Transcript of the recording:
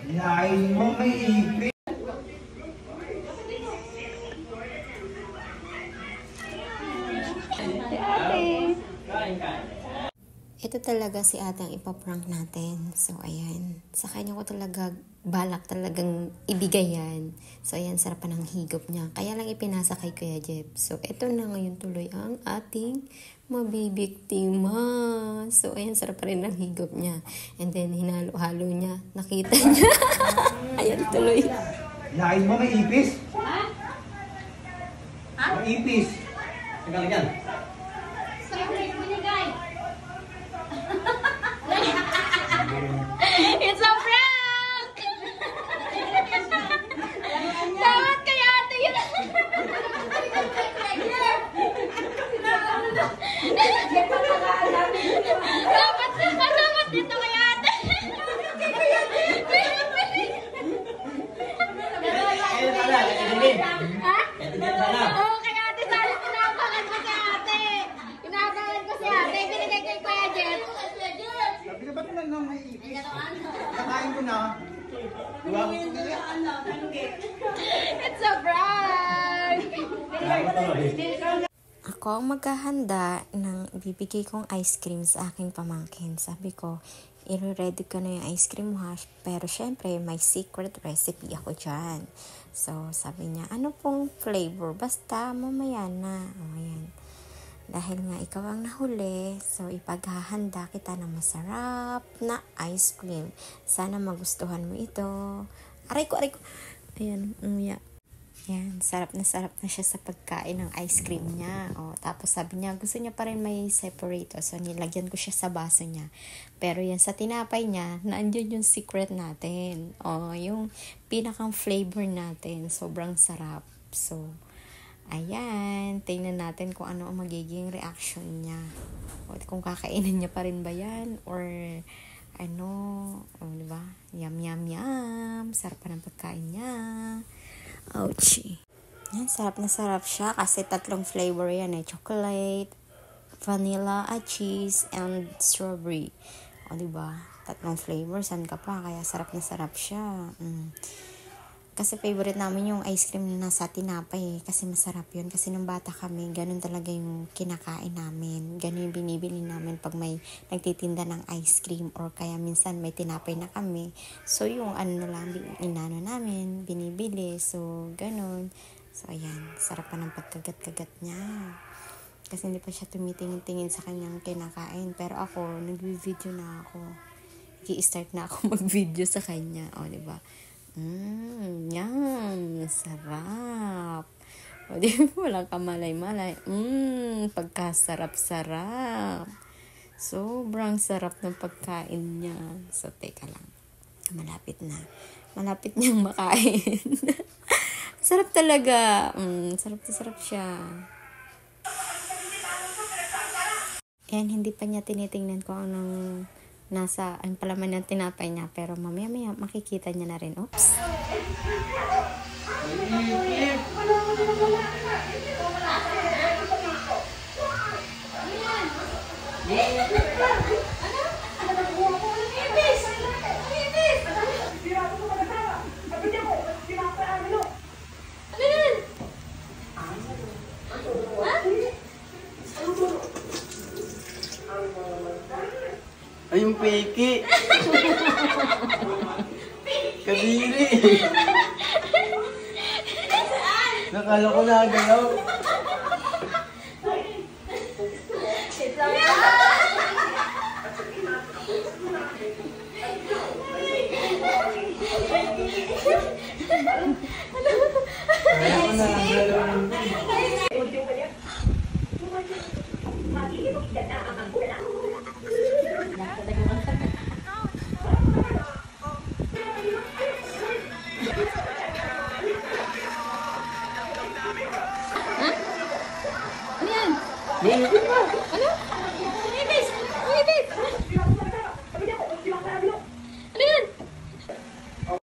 Yain mo, may ipin. Ito talaga si ate ang ipaprank natin. So, ayan. Sa kanya ko talaga balak talagang ibigay yan. So, ayan, sarapan ng higop niya. Kaya lang ipinasa kay Kuya Jeff. So, ito na ngayon tuloy ang ating mabibiktima. So, ayan, sarap pa rin ng higop niya. And then, hinalo-halo niya. Nakita niya. Ayan, tuloy. Yain mo, may ipis. Ha? May ipis. Tingnan yan. It's a prank! Dapat kaya ate yun. Dapat dito kaya ate. Ha? Oo, kaya ate sana tinabangan ko si ate. Tinabangan ko si ate. Binigay kay Kuya Jeff. Sabi ka ba't lang may ipis? Kakain ko na. Diba? It's a prank! Ako ang maghahanda ng ibibigay kong ice cream sa aking pamangkin. Sabi ko, i-ready ko na yung ice cream mo ha. Pero syempre, may secret recipe ako dyan. So, sabi niya, ano pong flavor? Basta, mamaya na. O, ayan. Dahil nga ikaw ang nahuli, so ipaghahanda kita ng masarap na ice cream. Sana magustuhan mo ito. Aray ko. Ayan, umuya. Ayan, sarap na siya sa pagkain ng ice cream niya. O, tapos sabi niya, gusto niya pa rin may separator. So, nilagyan ko siya sa baso niya. Pero yan, sa tinapay niya, naandyan yung secret natin. O, yung pinakang flavor natin. Sobrang sarap. So, ayan, tingnan natin kung ano ang magiging reaction niya. O kung kakainin niya pa rin ba yan or ano, o diba? Yum. Sarap pa ng pagkain niya. Ouchie. Yan, sarap na sarap siya kasi 3 flavor yan eh. Chocolate, vanilla, cheese, and strawberry. O diba? 3 flavor, saan ka pa? Kaya sarap na sarap siya. Kasi favorite namin yung ice cream na nasa tinapay kasi masarap yun. Kasi nung bata kami, ganun talaga yung kinakain namin. Ganun yung binibili namin pag may nagtitinda ng ice cream or kaya minsan may tinapay na kami. So yung ano na lang, inano namin, binibili. So ganun. So ayan, sarap pa ng pagkagat-kagat niya. Kasi hindi pa siya tumitingin-tingin sa kanyang kinakain. Pero ako, nag-video na ako. I-start na ako mag-video sa kanya. O, diba? Yum, sarap. O, di walang kamalay-malay. Pagkasarap-sarap. Sobrang sarap ng pagkain niya. So, teka lang. Malapit na. Malapit niyang makain. Sarap talaga. Sarap na sarap siya. And hindi pa niya tinitingnan kung anong nasa ang palaman ng tinapay niya, pero mamaya makikita niya na rin. Oops. Ay, yung peki. Kadiri. Nakala ko nagalaw. Kaya ko nagalaw. Ano yan?